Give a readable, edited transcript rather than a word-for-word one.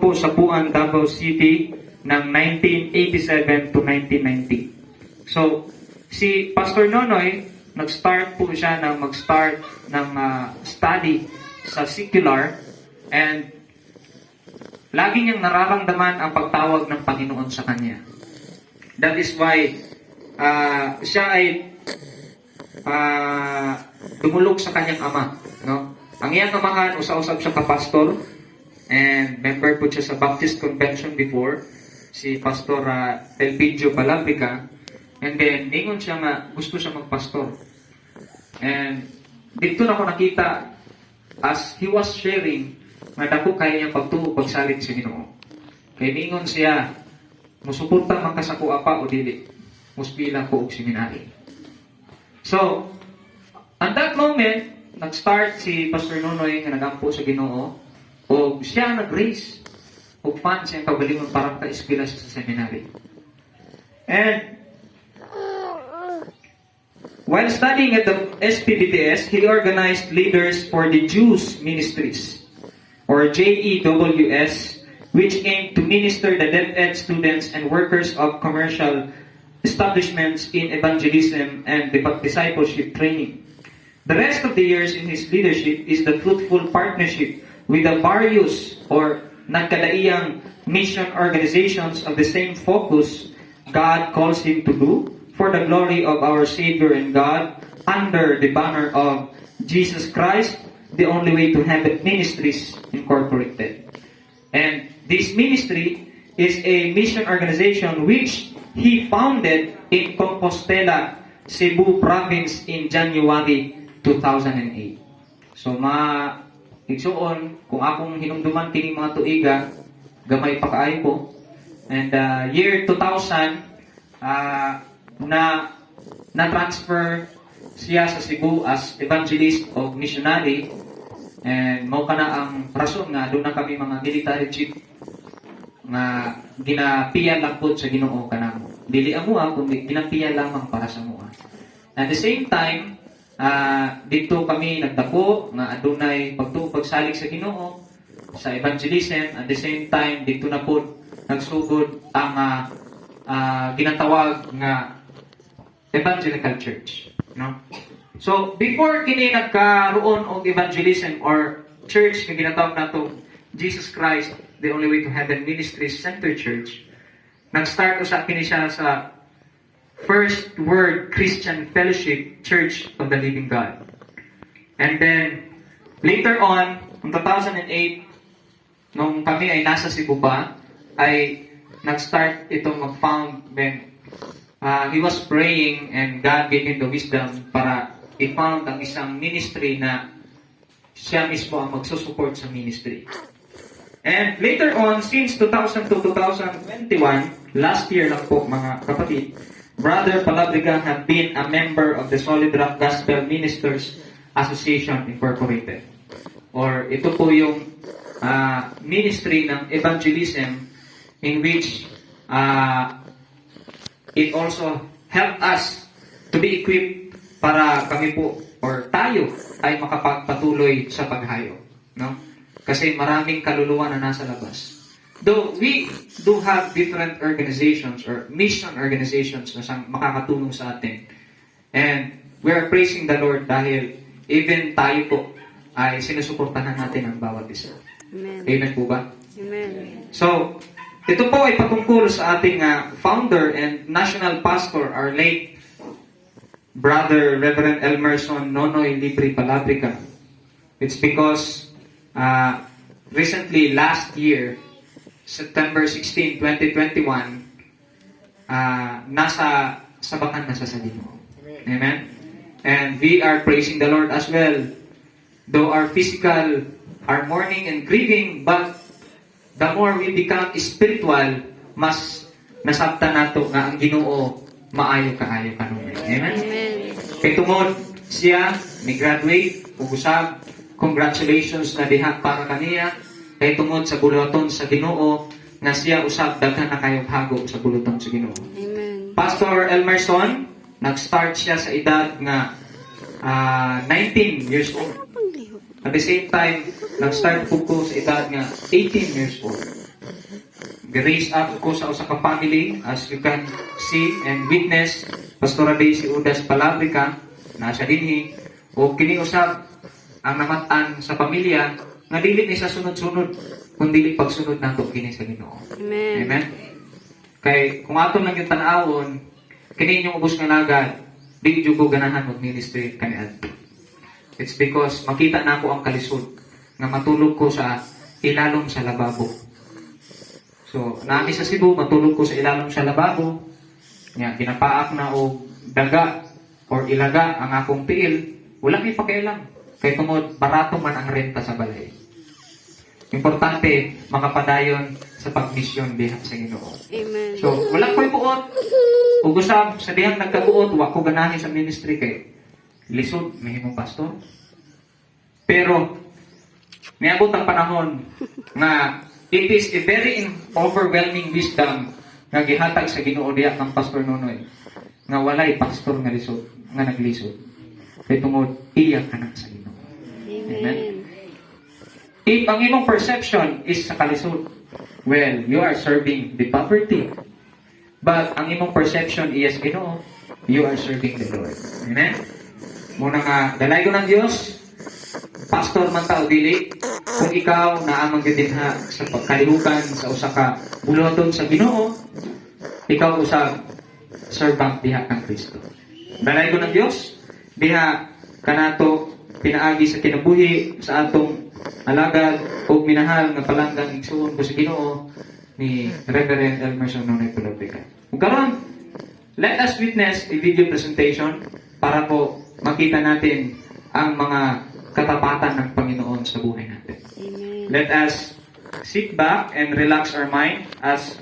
po sa Puan, Davao City ng 1987 to 1990. So, si Pastor Nonoy, nag-start po siya mag-start ng study sa secular, and lagi niyang nararamdaman ang pagtawag ng Panginoon sa kanya. That is why siya ay dumulog sa kanyang ama. No? Ang iyang amahan, usa-usab siya ka-pastor, and member po siya sa Baptist Convention before, si Pastor Elpidio Palabrica, and then ningon siya nga gusto siya magpastor. And dito na ko nakita as he was sharing nga dako kaya niya pagtuo pagsalit sa Ginoo. Kay ningon siya, musuporta man ka sa ko apa o dili, muspila ko og seminary. So, at that moment, nag-start si Pastor Nonoy nga nagampo sa Ginoo, o siya nag-raise o funds siyang pagalingon para ka-eskwela sa seminary. And while studying at the SPBTS, he organized leaders for the Jews Ministries, or JEWS, which aimed to minister the DepEd students and workers of commercial establishments in evangelism and discipleship training. The rest of the years in his leadership is the fruitful partnership with the various or nagkadaiyang mission organizations of the same focus God calls him to do for the glory of our Savior and God under the banner of Jesus Christ, the only way to heaven Ministries Incorporated. And this ministry is a mission organization which he founded in Compostela, Cebu Province in January 2008. So, igsuon, kung akong hinumduman kini mga tuiga, gamay pa kaayo po. And year 2000, na-transfer siya sa Cebu as evangelist o missionary. And mao kana ang rason nga doon na kami mga military chief nga ginapiyan lang po sa Ginoo kanamo. Dili amuha kundi ginapiyan lamang para sa mua. At the same time, dito kami nagdako nga adunay pagsalig sa Ginoo sa evangelism. At the same time, dito na po nagsugod ang ginatawag nga evangelical church, no? So before kini nagkaroon og evangelism or church nga ginatawag nato Jesus Christ, the only way to heaven Ministries Center Church, nag-start sa kini siya sa First Word Christian Fellowship Church of the Living God. And then later on, in 2008, nung kami ay nasa Cebu pa, ay nag-start itong mag-found when he was praying and God gave him the wisdom para i-found ang isang ministry na siya mismo ang magsusupport sa ministry. And later on, since 2000 to 2021, last year lang po mga kapatid, Brother Palabrica have been a member of the Solid Rock Gospel Ministers Association Incorporated. Or ito po yung ministry ng evangelism in which it also helped us to be equipped para kami po or tayo ay makapagpatuloy sa paghayo, no? Kasi maraming kaluluwa na nasa labas. Though we do have different organizations or mission organizations na makakatulong sa atin. And we are praising the Lord dahil even tayo po ay sinusuportahan natin ang bawat isa. Amen. Amen po ba? Amen. So, ito po ay patungkol sa ating founder and national pastor, our late Brother Reverend Elmerson Nonoy Libre Palabrica. It's because recently, last year, September 16, 2021, nasa sabakan na sa Ginoo. Amen? And we are praising the Lord as well. Though our physical are mourning and grieving, but the more we become spiritual, mas nasabtan nato nga ang Ginoo maayo kaayo kanunay. Amen? Amen. Kay tungod siya ni graduate ug usab, congratulations na diha para kaniya. Kay tungod sa buluton sa Ginoo nga siya usab daghan na kayong hagom sa buluton sa Ginoo. Amen. Pastor Elmerson, nag-start siya sa edad nga 19 years old. At the same time, nag-start po ko sa edad nga 18 years old. Raised up ko sa usa ka family, as you can see and witness, Pastora Daisy Udas Palabrica, nasa dinhi, o kiniusap ang namatan sa pamilya, nga dili ni sa sunod-sunod, kung dili pagsunod nato kini sa Ginoo. Amen. Amen? Kay, kung aton lang yung tanawon, kini yung ubos nga lagad, di jud ko ganahan mag-ministry kaniadto. It's because makita na ako ang kalisod, nga matulog ko sa ilalom sa lababo. So, nami sa Cebu, matulog ko sa ilalom sa lababo, nga, ginapaak na o daga or ilaga ang akong tiil, wala may pakialam. Kay tungod, barato man ang renta sa balay. Importante, makapadayon sa pagmisyon diha sa Ginoo. Amen. So, wala ko'y buot. Ug usab sa dihang nagkabuot, wa ko ganahin sa ministry kay lisod mahimong pastor. Pero niabot ang panahon nga it is a very overwhelming wisdom nga gihatag sa Ginoo diha kang Pastor Nonoy nga walay pastor nga lisod, nga naglisod. Kay tungod iya kana sa Ginoo. Amen. If ang imong perception is sa kalisod, well, you are serving the poverty. But ang imong perception is, Ginoo, you are serving the Lord. Amen? Muna nga, dalay ko ng Diyos, pastor man tao dili, kung ikaw naamang gidinha sa pagkalihukan sa usa ka buloton sa Ginoo, ikaw usab servant diha kang Kristo. Dalay ko ng Diyos, diha kanato pinaagi sa kinabuhi sa atong alagad o minahal nga palanggang igsuon ko sa Ginoo ni Reverend Elmerson Nonoy Palabrica. Kung karon, let us witness a video presentation para po makita natin ang mga katapatan ng Panginoon sa buhay natin. Amen. Let us sit back and relax our mind as